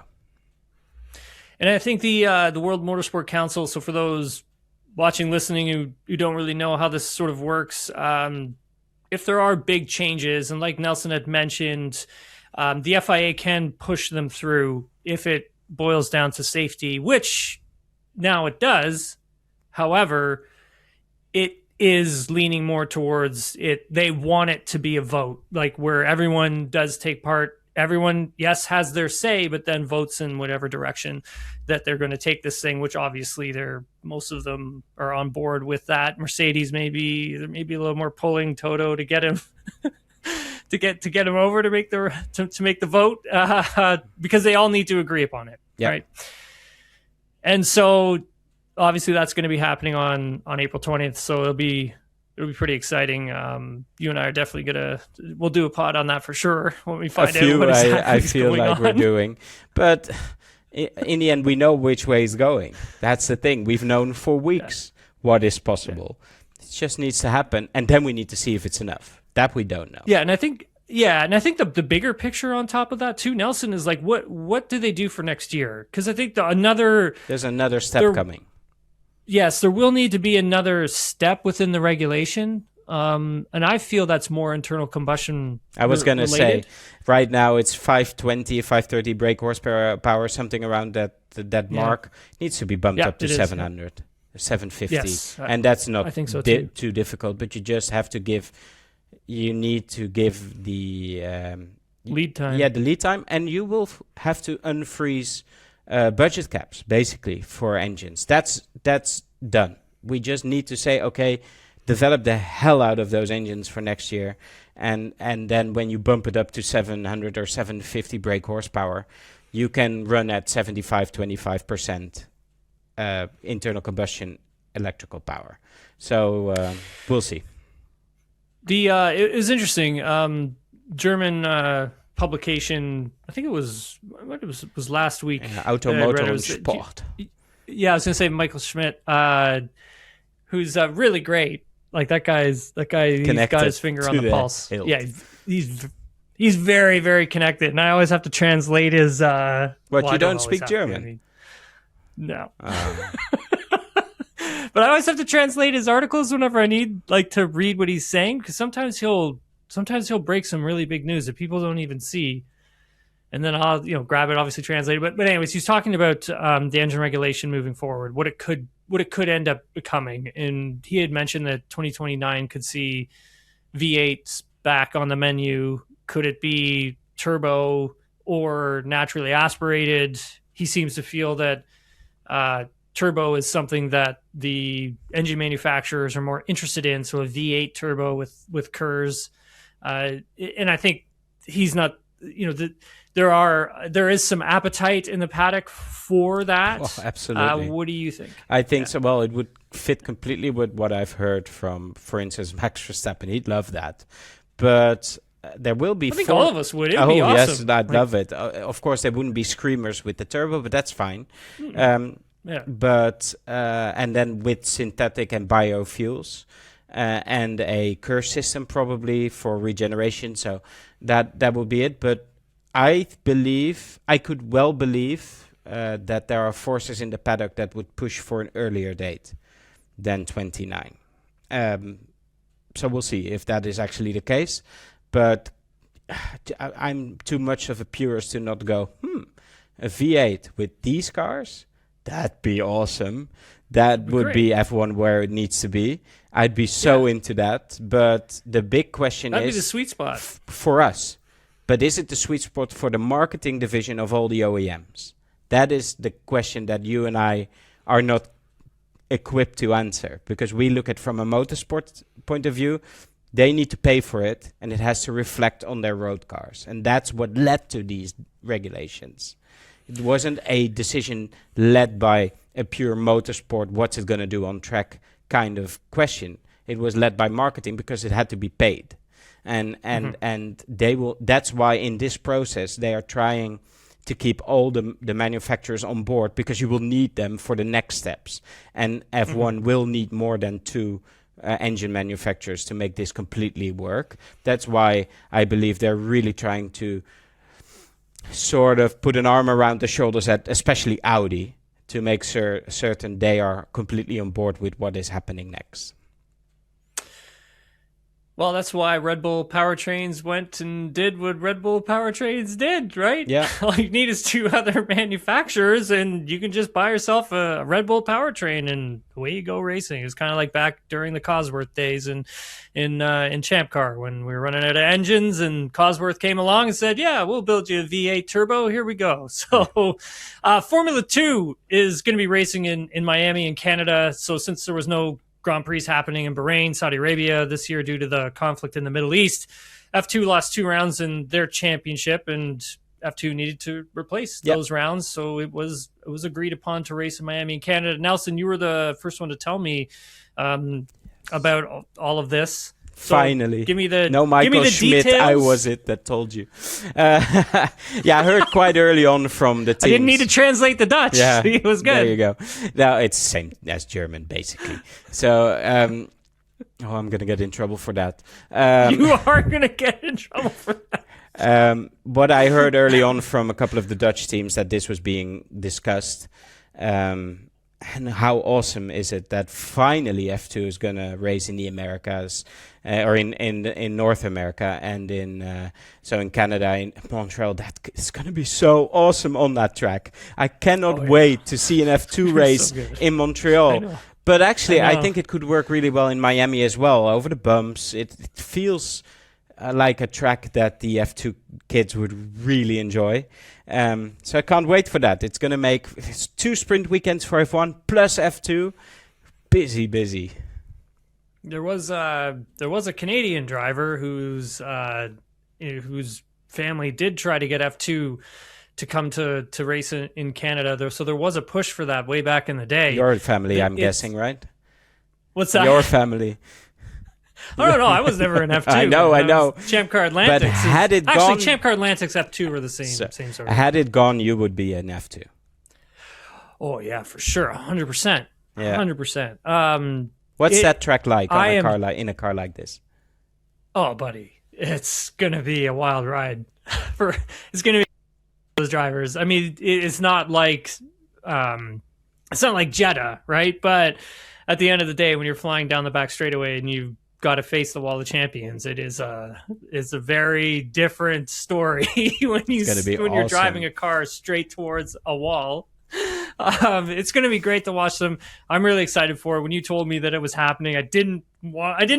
And I think the World Motorsport Council, so for those watching, listening who don't really know how this sort of works, if there are big changes, and like Nelson had mentioned, the FIA can push them through if it boils down to safety, which now it does. However, it is leaning more towards it. They want it to be a vote, like where everyone does take part. Everyone, yes, has their say, but then votes in whatever direction that they're going to take this thing, which obviously most of them are on board with that. Mercedes maybe a little more pulling Toto to get him to get him over to make the vote because they all need to agree upon it, yep. Right? And so obviously that's going to be happening on April 20th, so it'll be pretty exciting. You and I are definitely we'll do a pod on that for sure when we find out what exactly I feel going like on. We're doing. But in the end, we know which way it's going. That's the thing. We've known for weeks what is possible. Yeah. It just needs to happen, and then we need to see if it's enough. That we don't know. Yeah, and I think the bigger picture on top of that too, Nelson, is like what do they do for next year? Because I think there's another step coming. Yes, there will need to be another step within the regulation, and I feel that's more internal combustion. I was going to say, right now it's 520, 530 brake horsepower, something around that mark. It needs to be bumped up to 700, 750, yes, and that's not I think so too difficult. But you just have to give. You need to give the lead time. Yeah, the lead time, and you will have to unfreeze budget caps basically for engines. That's done. We just need to say, okay, develop the hell out of those engines for next year, and then when you bump it up to 700 or 750 brake horsepower, you can run at 75-25% internal combustion electrical power. So we'll see. It was interesting. German publication, I think it was last week. Automotor Sport. Yeah, I was gonna say Michael Schmidt, who's really great. Like that guy, he's got his finger on the pulse. Hilt. Yeah, he's very, very connected, and I always have to translate his. You don't speak German? No. But I always have to translate his articles whenever I need to read what he's saying, because sometimes he'll sometimes he'll break some really big news that people don't even see. And then I'll, grab it, obviously translate it. But anyways, he's talking about the engine regulation moving forward, what it could end up becoming. And he had mentioned that 2029 could see V8s back on the menu. Could it be turbo or naturally aspirated? He seems to feel that turbo is something that the engine manufacturers are more interested in. So a V8 turbo with KERS. And I think he's not, there is some appetite in the paddock for that. Oh, absolutely. What do you think? I think so. Well, it would fit completely with what I've heard from, for instance, Max Verstappen. He'd love that. But there will be. I think all of us would. It would be awesome. Yes, I'd love it. Of course, there wouldn't be screamers with the turbo, but that's fine. Yeah. But and then with synthetic and biofuels. And a KERS system probably for regeneration. So that will be it. But I could well believe that there are forces in the paddock that would push for an earlier date than 29. So we'll see if that is actually the case. But I'm too much of a purist to not go, a V8 with these cars? That'd be awesome. That would be F1 where it needs to be. I'd be so into that. But the big question That'd is... be the sweet spot. For us. But is it the sweet spot for the marketing division of all the OEMs? That is the question that you and I are not equipped to answer. Because we look at from a motorsport point of view, they need to pay for it. And it has to reflect on their road cars. And that's what led to these regulations. It wasn't a decision led by a pure motorsport, what's it going to do on track kind of question. It was led by marketing because it had to be paid. And they will. That's why in this process they are trying to keep all the manufacturers on board, because you will need them for the next steps. And F1 will need more than two engine manufacturers to make this completely work. That's why I believe they're really trying to sort of put an arm around the shoulders at especially Audi to make certain they are completely on board with what is happening next. Well, that's why Red Bull Powertrains went and did what Red Bull Powertrains did, right? Yeah. All you need is two other manufacturers, and you can just buy yourself a Red Bull Powertrain, and away you go racing. It's kind of like back during the Cosworth days in Champ Car when we were running out of engines, and Cosworth came along and said, "Yeah, we'll build you a V8 turbo. Here we go." So, Formula 2 is going to be racing in Miami in Canada. So, since there was no Grand Prix happening in Bahrain, Saudi Arabia this year due to the conflict in the Middle East, F2 lost 2 rounds in their championship, and F2 needed to replace those rounds. So it was agreed upon to race in Miami in Canada. Nelson, you were the first one to tell me about all of this. So Finally. Give me the Michael Schmidt, details. I was it that told you. I heard quite early on from the teams. I didn't need to translate the Dutch. Yeah, It was good. There you go. Now it's the same as German, basically. So, I'm going to get in trouble for that. You are going to get in trouble for that. What I heard early on from a couple of the Dutch teams that this was being discussed, and how awesome is it that finally F2 is going to race in the Americas, or in North America, and in Canada, in Montreal. That is going to be so awesome on that track. I cannot wait to see an F2 race in Montreal. But actually, I think it could work really well in Miami as well. Over the bumps, it feels like a track that the F2 kids would really enjoy. So I can't wait for that. It's going to make 2 sprint weekends for F1 plus F2. Busy. There was a Canadian driver whose family did try to get F2 to come to race in Canada. So there was a push for that way back in the day. Your family, I'm guessing, right? What's that? Your family. I don't know. I was never an F2. I know. Champ Car Atlantics. But had it gone... Actually, Champ Car Atlantics F2 were the same sort of... Had it gone, you would be an F2. Oh, yeah, for sure. 100%. Yeah. 100%. What's that track like in a car like this? Oh, buddy. It's going to be a wild ride. It's going to be those drivers. I mean, it's not like Jeddah, right? But at the end of the day, when you're flying down the back straightaway and you've got to face the wall of champions. It's a very different story when you're driving a car straight towards a wall. It's going to be great to watch them. I'm really excited for it. When you told me that it was happening, I didn't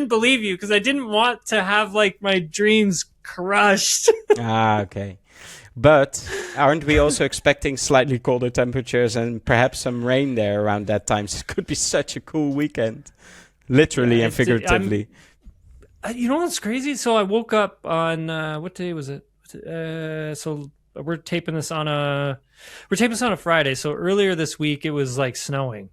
believe you because I didn't want to have like my dreams crushed. Okay. But aren't we also expecting slightly colder temperatures and perhaps some rain there around that time? So it could be such a cool weekend, literally and figuratively. You know what's crazy? So I woke up on what day was it? So we're taping this on a Friday. So earlier this week it was like snowing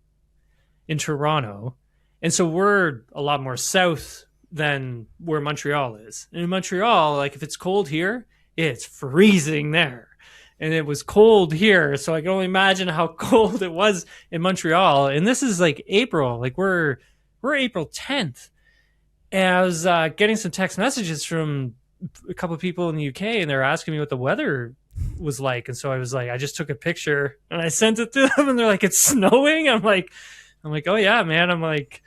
in Toronto, and so we're a lot more south than where Montreal is. And in Montreal, like if it's cold here, it's freezing there. And it was cold here, so I can only imagine how cold it was in Montreal. And this is like April, like we're April 10th. And I was getting some text messages from a couple of people in the UK, and they're asking me what the weather was like. And so I was like, I just took a picture and I sent it to them, and they're like, it's snowing. I'm like, oh yeah, man. I'm like,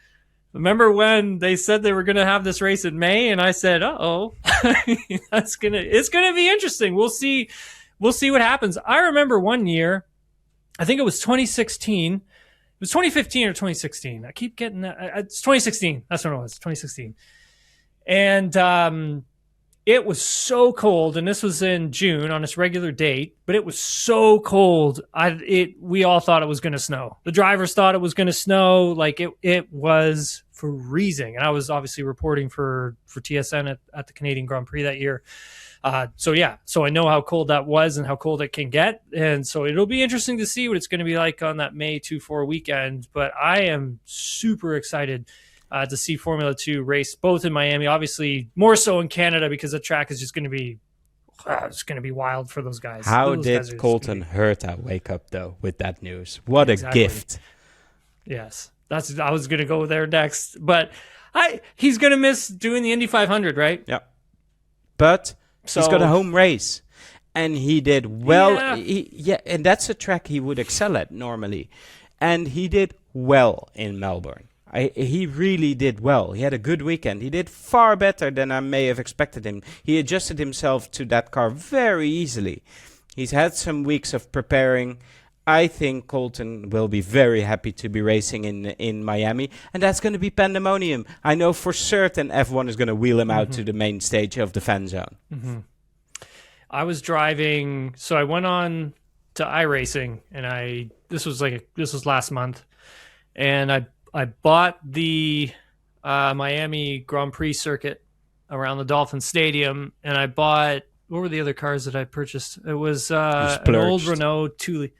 remember when they said they were going to have this race in May? And I said, it's going to be interesting. We'll see what happens. I remember one year, I think it was 2016. It was 2015 or 2016. I keep getting that. It's 2016. That's when it was, 2016. And it was so cold, and this was in June on its regular date, but it was so cold. We all thought it was going to snow. The drivers thought it was going to snow. Like it was freezing. And I was obviously reporting for TSN at the Canadian Grand Prix that year. So I know how cold that was and how cold it can get. And so it'll be interesting to see what it's going to be like on that May 2-4 weekend. But I am super excited to see Formula 2 race both in Miami, obviously more so in Canada because the track is just going to be it's going to be wild for those guys. How did Colton Herta wake up though with that news? What a gift. Yes. I was going to go there next, but he's going to miss doing the Indy 500, right? Yeah. But he's got a home race and he did well. Yeah. And that's a track he would excel at normally. And he did well in Melbourne. He really did well. He had a good weekend. He did far better than I may have expected him. He adjusted himself to that car very easily. He's had some weeks of preparing. I think Colton will be very happy to be racing in Miami, and that's going to be pandemonium. I know for certain F1 is going to wheel him out to the main stage of the fan zone. Mm-hmm. I was driving, so I went on to iRacing, and this was last month, and I bought the Miami Grand Prix circuit around the Dolphin Stadium, and I bought, what were the other cars that I purchased? It was an old Renault 2-liter,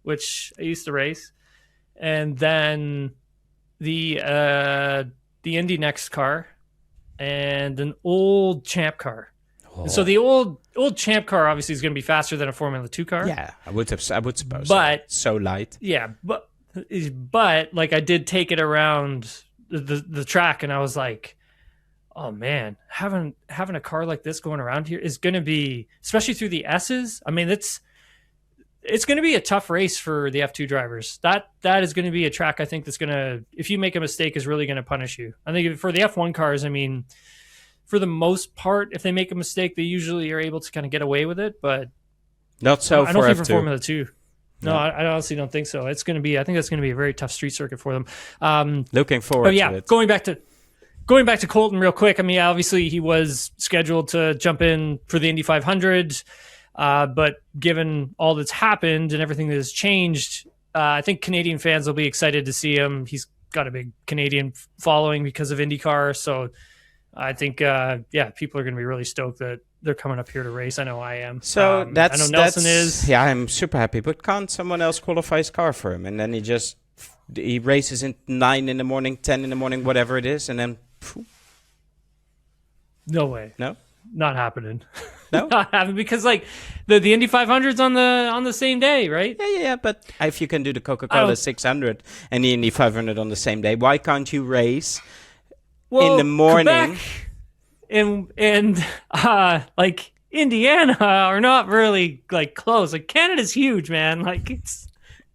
which I used to race, and then the Indy Next car, and an old Champ car. Oh. So the old Champ car obviously is going to be faster than a Formula 2 car. Yeah, I would suppose. But so light. Yeah, but like I did take it around the track, and I was like, oh man, having a car like this going around here is going to be, especially through the S's. I mean, it's going to be a tough race for the F2 drivers. That is going to be a track, I think, that's going to, if you make a mistake, is really going to punish you. I think for the F1 cars, I mean, for the most part, if they make a mistake, they usually are able to kind of get away with it, but not so. I don't think for Formula 2. No, I honestly don't think so. I think that's going to be a very tough street circuit for them. Looking forward to it. Going back to Colton real quick. I mean, obviously he was scheduled to jump in for the Indy 500, but given all that's happened and everything that has changed, I think Canadian fans will be excited to see him. He's got a big Canadian following because of IndyCar, so I think, people are going to be really stoked that they're coming up here to race. I know I am. So I know Nelson is. Yeah, I'm super happy. But can't someone else qualify his car for him? And then he races in 9 in the morning, 10 in the morning, whatever it is, and then. Phew. No way. No, not happening. No, not happening because like the Indy 500's on the same day, right? Yeah. But if you can do the Coca-Cola 600 and the Indy 500 on the same day, why can't you race? In the morning, Quebec and like Indiana are not really like close. Like Canada's huge, man. Like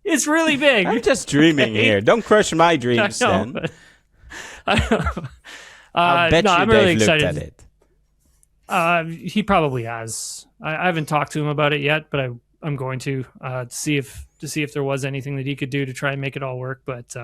it's really big. I'm just dreaming here. Don't crush my dreams, then. I'll bet no, you I'm they've really looked excited. at it. He probably has. I haven't talked to him about it yet, but I'm going to see if there was anything that he could do to try and make it all work. But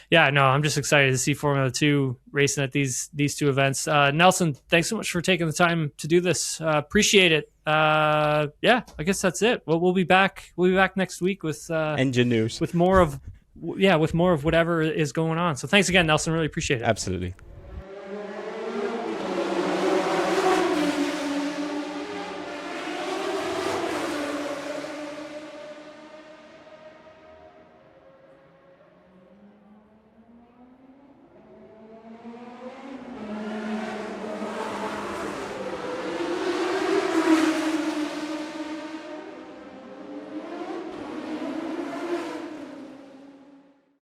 yeah, no, I'm just excited to see Formula 2 racing at these two events. Nelson, thanks so much for taking the time to do this. Appreciate it. Yeah, I guess that's it. Well, we'll be back next week with Engine news. with more of whatever is going on. So thanks again, Nelson. Really appreciate it. Absolutely.